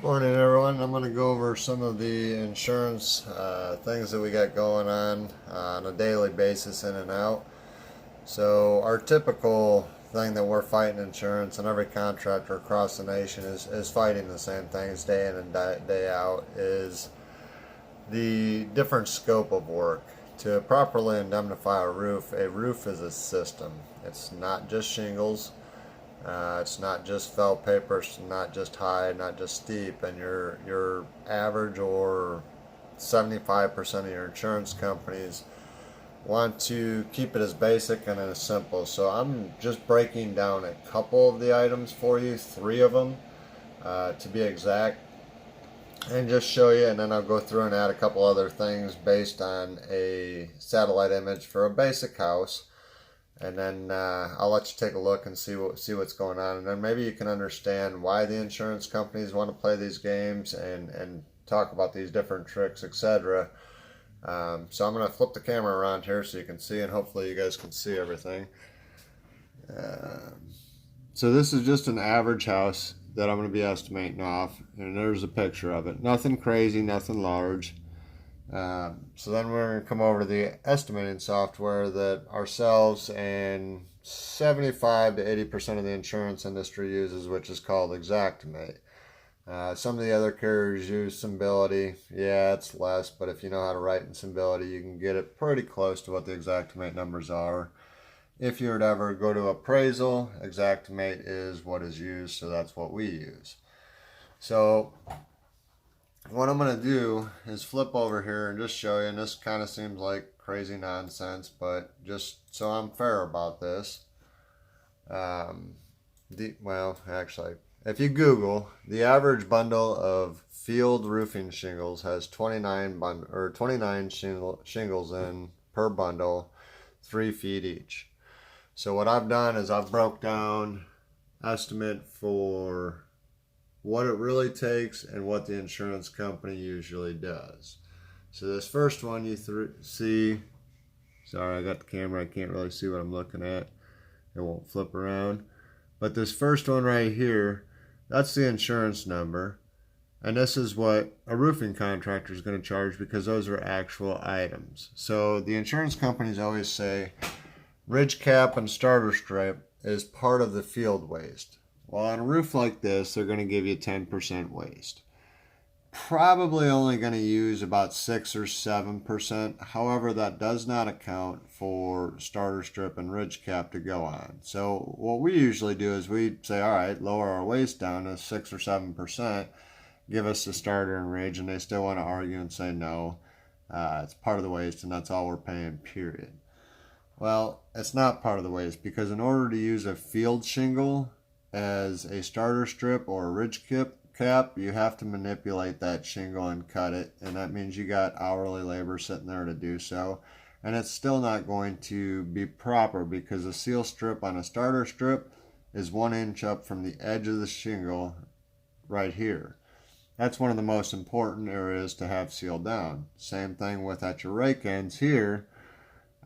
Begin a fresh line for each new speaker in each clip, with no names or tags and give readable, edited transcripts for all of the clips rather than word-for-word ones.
Morning everyone. I'm going to go over some of the insurance things that we got going on a daily basis in and out. So our typical thing that we're fighting insurance, and every contractor across the nation is fighting the same things day in and day out, is the different scope of work. To properly indemnify a roof is a system. It's not just shingles. It's not just felt paper, it's not just high, not just steep, and your average or 75% of your insurance companies want to keep it as basic and as simple. So I'm just breaking down a couple of the items for you, 3 of them to be exact, and just show you, and then I'll go through and add a couple other things based on a satellite image for a basic house. And then I'll let you take a look and see what's going on, and then maybe you can understand why the insurance companies want to play these games and talk about these different tricks, etc. So I'm going to flip the camera around here so you can see, and hopefully you guys can see everything. So this is just an average house that I'm going to be estimating off, and there's a picture of it. Nothing crazy, nothing large. So then we're going to come over to the estimating software that ourselves and 75 to 80% of the insurance industry uses, which is called Xactimate. Some of the other carriers use Symbility. Yeah, it's less, but if you know how to write in Symbility, you can get it pretty close to what the Xactimate numbers are. If you were to ever go to appraisal, Xactimate is what is used, so that's what we use. So what I'm going to do is flip over here and just show you, and this kind of seems like crazy nonsense, but just so I'm fair about this, well, actually, if you Google, the average bundle of field roofing shingles has 29 shingles in per bundle, 3 feet each. So what I've done is I've broke down estimate for what it really takes and what the insurance company usually does. So this first one you see, sorry I got the camera, I can't really see what I'm looking at, it won't flip around, but this first one right here, that's the insurance number, and this is what a roofing contractor is going to charge because those are actual items. So the insurance companies always say ridge cap and starter strip is part of the field waste. Well, on a roof like this, they're going to give you 10% waste. Probably only going to use about 6 or 7%. However, that does not account for starter strip and ridge cap to go on. So what we usually do is we say, all right, lower our waste down to 6 or 7%, give us the starter and ridge, and they still want to argue and say no, it's part of the waste and that's all we're paying, period. Well, it's not part of the waste, because in order to use a field shingle as a starter strip or a ridge cap, you have to manipulate that shingle and cut it, and that means you got hourly labor sitting there to do so, and it's still not going to be proper because a seal strip on a starter strip is 1 inch up from the edge of the shingle right here. That's one of the most important areas to have sealed down. Same thing with at your rake ends here,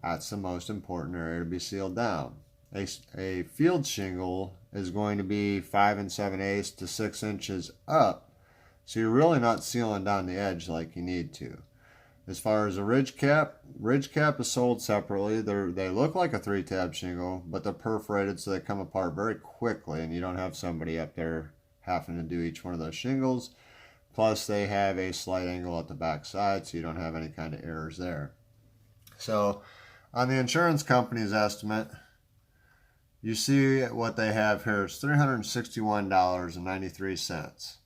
that's the most important area to be sealed down. A field shingle is going to be 5 7/8 to 6 inches up, so you're really not sealing down the edge like you need to. As far as a ridge cap is sold separately. They look like a 3-tab shingle, but they're perforated so they come apart very quickly, and you don't have somebody up there having to do each one of those shingles. Plus they have a slight angle at the back side, so you don't have any kind of errors there. So on the insurance company's estimate, you see what they have here is $361.93.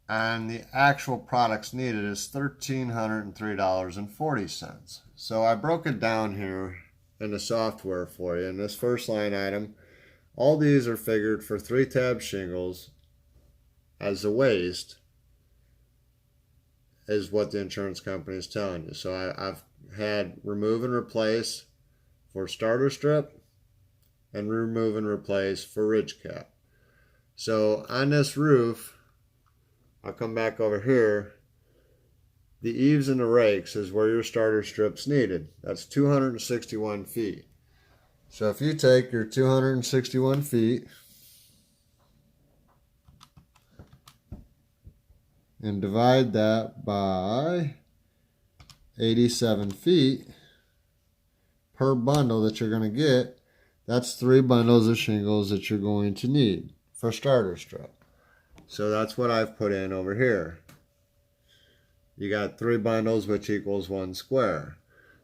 And the actual products needed is $1,303.40. So I broke it down here in the software for you. In this first line item, all these are figured for 3-tab shingles as the waste is what the insurance company is telling you. So I've had remove and replace for starter strip and remove and replace for ridge cap. So on this roof, I'll come back over here, the eaves and the rakes is where your starter strip's needed. That's 261 feet. So if you take your 261 feet and divide that by 87 feet per bundle that you're going to get, that's 3 bundles of shingles that you're going to need for starter strip. So that's what I've put in over here. You got 3 bundles, which equals 1 square.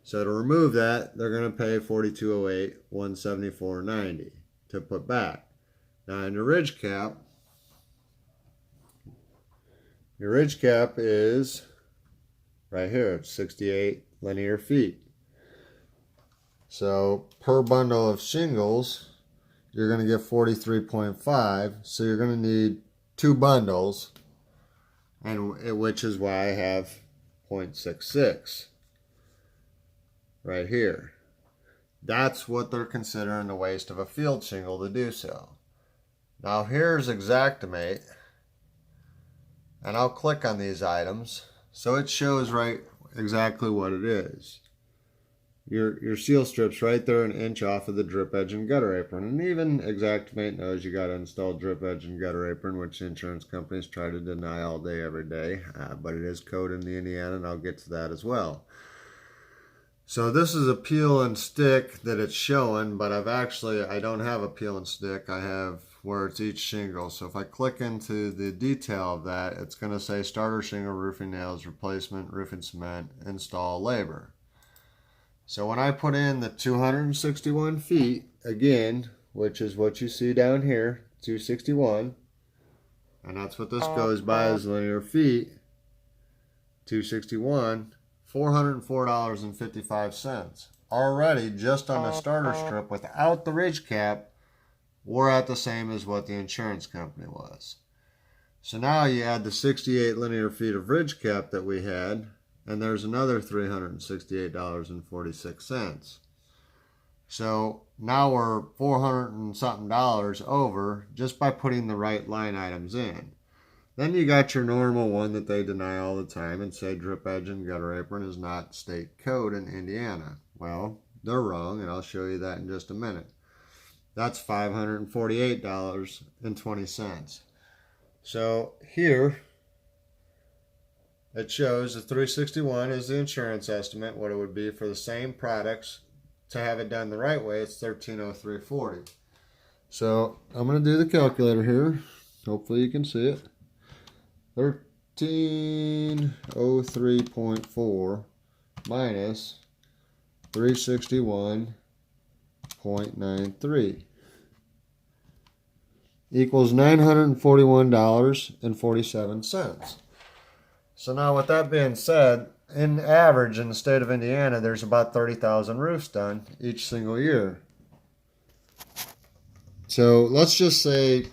So to remove that, they're going to pay $42.08, $174.90 to put back. Now in your ridge cap is right here, it's 68 linear feet. So per bundle of shingles, you're going to get 43.5. So you're going to need 2 bundles, and which is why I have 0.66 right here. That's what they're considering the waste of a field shingle to do so. Now here's Xactimate, and I'll click on these items so it shows right exactly what it is. Your seal strip's right there, an inch off of the drip edge and gutter apron. And even Xactimate knows you got to install drip edge and gutter apron, which insurance companies try to deny all day, every day. But it is code in the Indiana, and I'll get to that as well. So this is a peel and stick that it's showing, but I don't have a peel and stick. I have where it's each shingle. So if I click into the detail of that, it's going to say starter shingle, roofing nails, replacement, roofing cement, install labor. So when I put in the 261 feet, again, which is what you see down here, 261, and that's what this goes by as linear feet, 261, $404.55. Already, just on the starter strip without the ridge cap, we're at the same as what the insurance company was. So now you add the 68 linear feet of ridge cap that we had, and there's another $368.46. So now we're $400 and something over just by putting the right line items in. Then you got your normal one that they deny all the time and say drip edge and gutter apron is not state code in Indiana. Well, they're wrong, and I'll show you that in just a minute. That's $548.20. So here it shows the 361 is the insurance estimate, what it would be for the same products. To have it done the right way, it's $1303.40. So I'm going to do the calculator here. Hopefully you can see it. 1303.4 minus 361.93 equals $941.47. So now with that being said, in average in the state of Indiana, there's about 30,000 roofs done each single year. So let's just say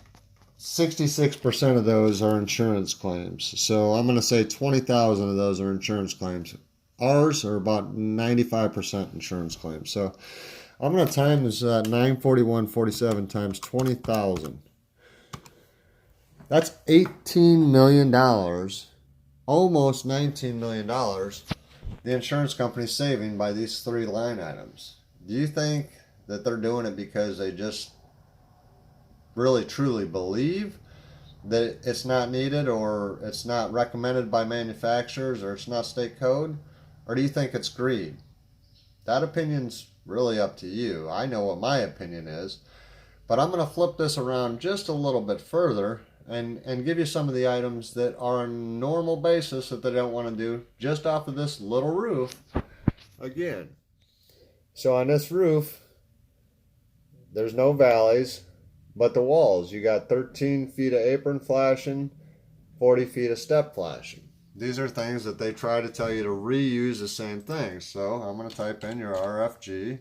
66% of those are insurance claims. So I'm going to say 20,000 of those are insurance claims. Ours are about 95% insurance claims. So I'm going to times 941.47 times 20,000. That's $18 million, almost $19 million, the insurance company's saving by these 3 line items. Do you think that they're doing it because they just really truly believe that it's not needed, or it's not recommended by manufacturers, or it's not state code? Or do you think it's greed? That opinion's really up to you. I know what my opinion is, but I'm going to flip this around just a little bit further and give you some of the items that are on a normal basis that they don't want to do just off of this little roof again. So on this roof, there's no valleys, but the walls, you got 13 feet of apron flashing, 40 feet of step flashing. These are things that they try to tell you to reuse the same thing. So I'm going to type in your RFG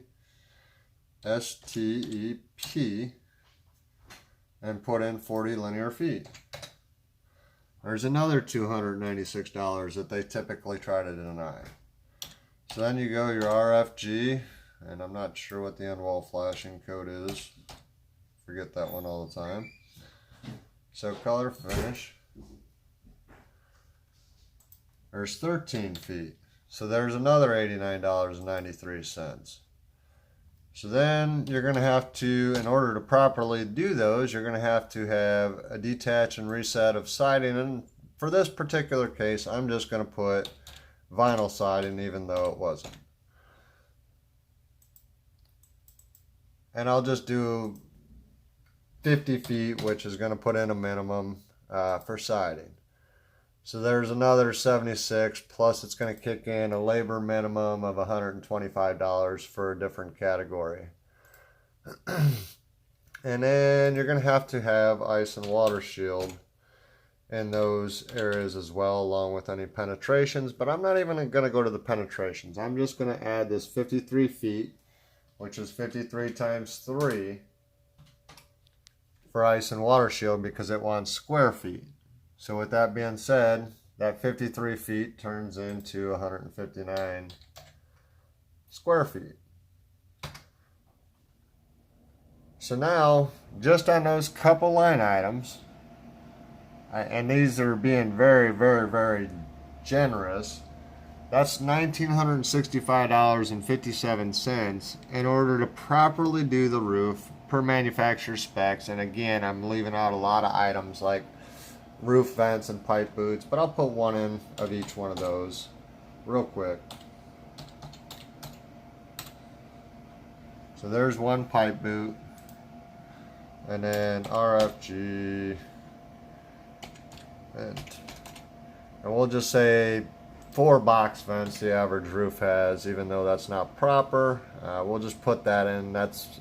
STEP and put in 40 linear feet. There's another $296 that they typically try to deny. So then you go your RFG, and I'm not sure what the end wall flashing code is. Forget that one all the time. So color finish. There's 13 feet. So there's another $89.93. So then you're going to have to, in order to properly do those, you're going to have a detach and reset of siding and for this particular case, I'm just going to put vinyl siding even though it wasn't. And I'll just do 50 feet, which is going to put in a minimum for siding. So there's another 76, plus it's going to kick in a labor minimum of $125 for a different category. And then you're going to have ice and water shield in those areas as well, along with any penetrations. But I'm not even going to go to the penetrations. I'm just going to add this 53 feet, which is 53 times 3 for ice and water shield, because it wants square feet. So with that being said, that 53 feet turns into 159 square feet. So now, just on those couple line items, and these are being very, very, very generous, that's $1,965.57 in order to properly do the roof per manufacturer specs. And again, I'm leaving out a lot of items like roof vents and pipe boots, but I'll put one in of each one of those real quick. So there's one pipe boot, and then RFG, and we'll just say 4 box vents the average roof has, even though that's not proper. We'll just put that in. That's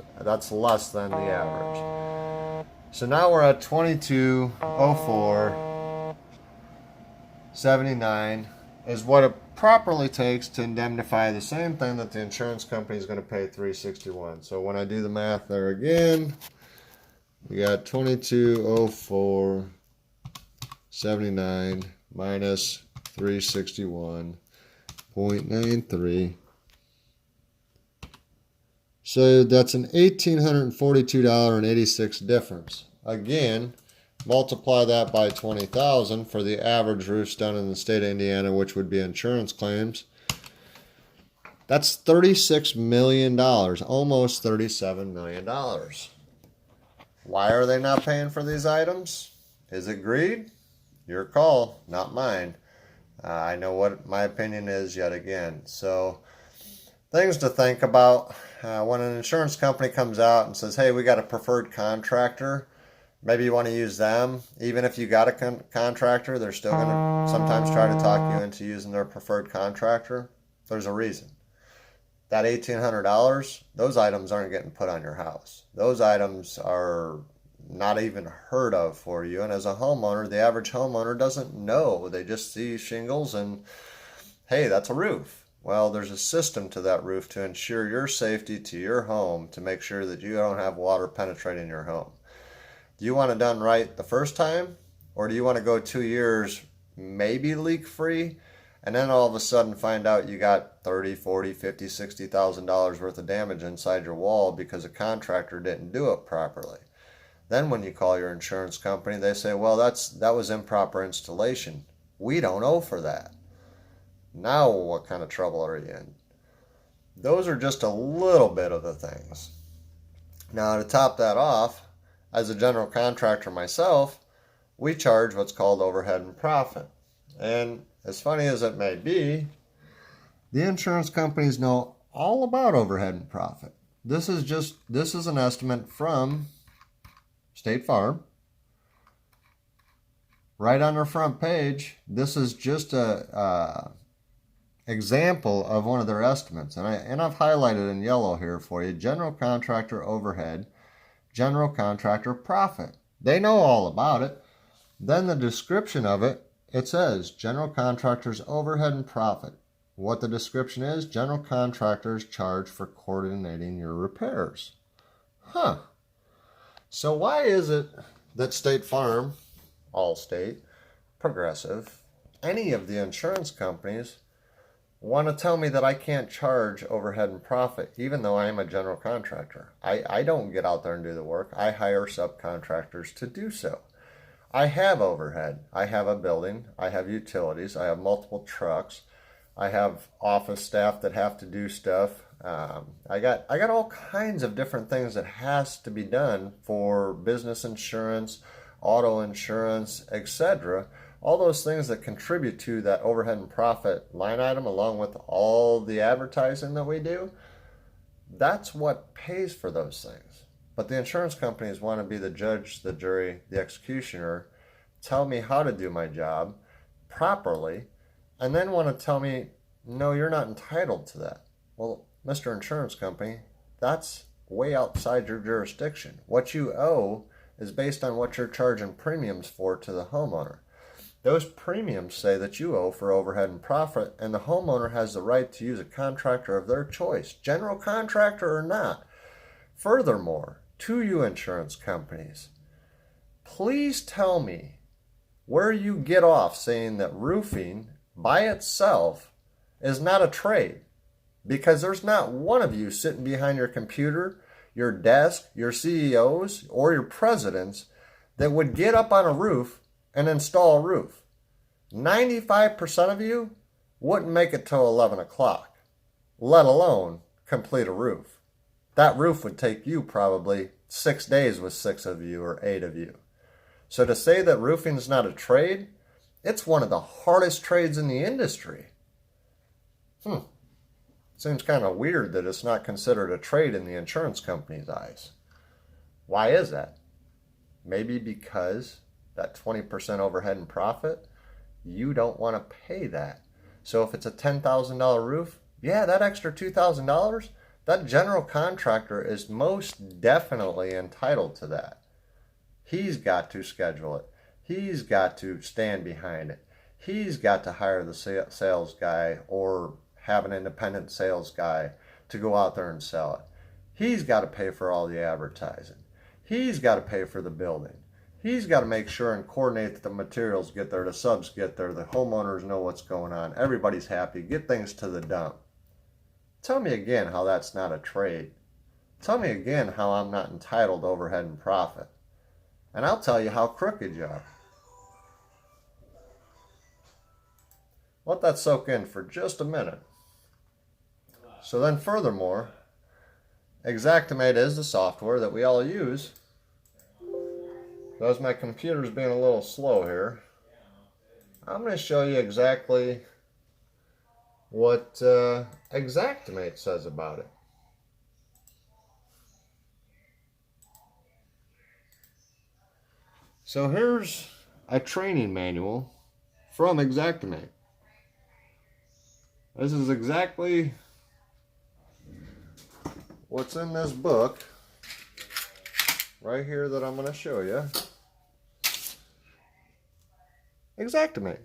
less than the average. So now we're at 2204.79 is what it properly takes to indemnify the same thing that the insurance company is going to pay $361. So when I do the math there again, we got 2204.79 minus 361.93. So that's an $1,842.86 difference. Again, multiply that by 20,000 for the average roofs done in the state of Indiana, which would be insurance claims. That's $36 million, almost $37 million. Why are they not paying for these items? Is it greed? Your call, not mine. I know what my opinion is yet again. So things to think about. When an insurance company comes out and says, hey, we got a preferred contractor, maybe you want to use them. Even if you got a contractor, they're still going to sometimes try to talk you into using their preferred contractor. There's a reason. That $1,800, those items aren't getting put on your house. Those items are not even heard of for you. And as a homeowner, the average homeowner doesn't know. They just see shingles and, hey, that's a roof. Well, there's a system to that roof to ensure your safety to your home, to make sure that you don't have water penetrating your home. Do you want it done right the first time? Or do you want to go 2 years, maybe leak free, and then all of a sudden find out you got $30, $40, $50, $60,000 worth of damage inside your wall because a contractor didn't do it properly? Then when you call your insurance company, they say, well, that was improper installation. We don't owe for that. Now what kind of trouble are you in? Those are just a little bit of the things. Now to top that off, as a general contractor myself, we charge what's called overhead and profit. And as funny as it may be, the insurance companies know all about overhead and profit. This is an estimate from State Farm. Right on their front page, this is just a example of one of their estimates, and I've highlighted in yellow here for you: general contractor overhead, general contractor profit. They know all about it. Then the description of it, it says general contractor's overhead and profit. What the description is: general contractors charge for coordinating your repairs. So why is it that State Farm, Allstate, Progressive, any of the insurance companies want to tell me that I can't charge overhead and profit, even though I am a general contractor? I don't get out there and do the work. I hire subcontractors to do so. I have overhead. I have a building. I have utilities. I have multiple trucks. I have office staff that have to do stuff. I got all kinds of different things that has to be done for business insurance, auto insurance, etc., all those things that contribute to that overhead and profit line item, along with all the advertising that we do, that's what pays for those things. But the insurance companies want to be the judge, the jury, the executioner, tell me how to do my job properly, and then want to tell me, no, you're not entitled to that. Well, Mr. Insurance Company, that's way outside your jurisdiction. What you owe is based on what you're charging premiums for to the homeowner. Those premiums say that you owe for overhead and profit, and the homeowner has the right to use a contractor of their choice, general contractor or not. Furthermore, to you insurance companies, please tell me where you get off saying that roofing by itself is not a trade, because there's not one of you sitting behind your computer, your desk, your CEOs, or your presidents that would get up on a roof and install a roof. 95% of you wouldn't make it till 11 o'clock, let alone complete a roof. That roof would take you probably 6 days with 6 of you or 8 of you. So to say that roofing is not a trade, it's one of the hardest trades in the industry. Seems kind of weird that it's not considered a trade in the insurance company's eyes. Why is that? Maybe because that 20% overhead and profit, you don't want to pay that. So if it's a $10,000 roof, yeah, that extra $2,000, that general contractor is most definitely entitled to that. He's got to schedule it. He's got to stand behind it. He's got to hire the sales guy or have an independent sales guy to go out there and sell it. He's got to pay for all the advertising. He's got to pay for the building. He's got to make sure and coordinate that the materials get there, the subs get there, the homeowners know what's going on, everybody's happy, get things to the dump. Tell me again how that's not a trade. Tell me again how I'm not entitled to overhead and profit. And I'll tell you how crooked you are. Let that soak in for just a minute. So then furthermore, Xactimate is the software that we all use. So as my computer's being a little slow here, I'm going to show you exactly what Xactimate says about it. So here's a training manual from Xactimate. This is exactly what's in this book right here that I'm going to show you. Xactimate.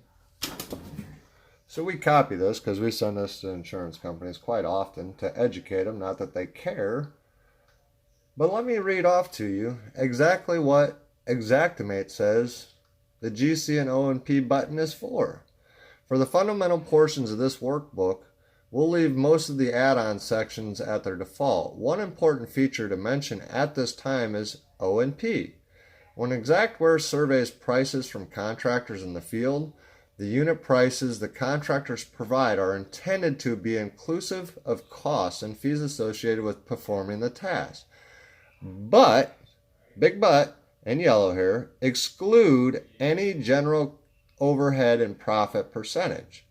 So we copy this because we send this to insurance companies quite often to educate them, not that they care. But let me read off to you exactly what Xactimate says the GC and O&P button is for. For the fundamental portions of this workbook, we'll leave most of the add-on sections at their default. One important feature to mention at this time is O&P. When Xactware surveys prices from contractors in the field, the unit prices the contractors provide are intended to be inclusive of costs and fees associated with performing the task. But, big but, in yellow here, exclude any general overhead and profit percentage.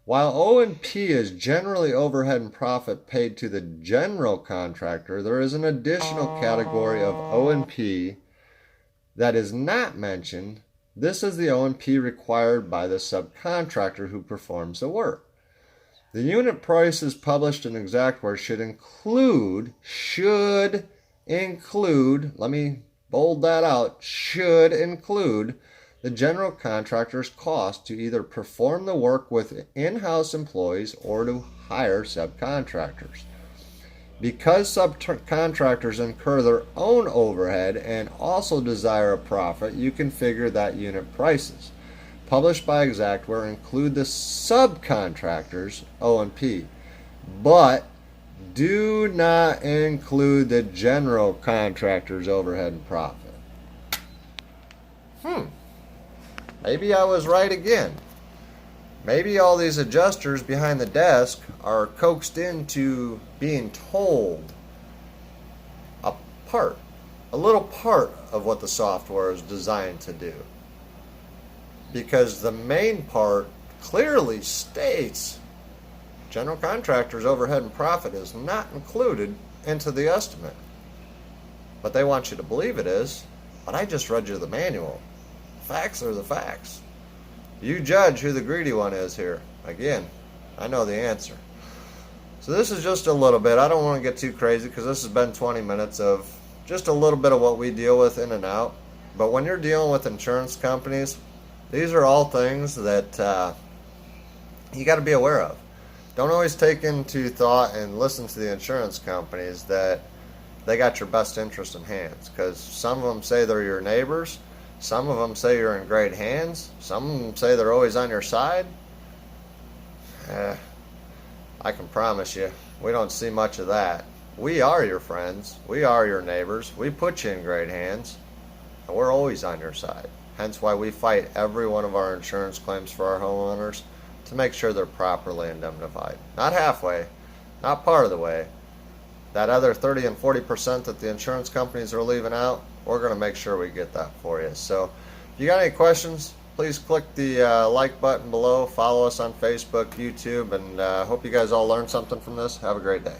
While O&P is generally overhead and profit paid to the general contractor, there is an additional category of O&P that is not mentioned. This is the O&P required by the subcontractor who performs the work. The unit prices published in Xactware should include, let me bold that out, should include the general contractor's cost to either perform the work with in-house employees or to hire subcontractors. Because subcontractors incur their own overhead and also desire a profit, you configure that unit prices published by Xactware include the subcontractors O&P, but do not include the general contractor's overhead and profit. Maybe I was right again. Maybe all these adjusters behind the desk are coaxed into being told a little part of what the software is designed to do. because the main part clearly states general contractor's overhead and profit is not included into the estimate. But they want you to believe it is. But I just read you the manual. Facts are the facts. You judge who the greedy one is here. Again, I know the answer. So this is just a little bit. I don't want to get too crazy because this has been 20 minutes of just a little bit of what we deal with in and out. But when you're dealing with insurance companies, these are all things that you got to be aware of. Don't always take into thought and listen to the insurance companies that they got your best interest in hands, because some of them say they're your neighbors, some of them say you're in great hands, some of them say they're always on your side. I can promise you, we don't see much of that. We are your friends, we are your neighbors, we put you in great hands, and we're always on your side. Hence why we fight every one of our insurance claims for our homeowners to make sure they're properly indemnified. Not halfway, not part of the way. That other 30 and 40% that the insurance companies are leaving out, we're going to make sure we get that for you. So if you got any questions, please click the like button below. Follow us on Facebook, YouTube, and hope you guys all learned something from this. Have a great day.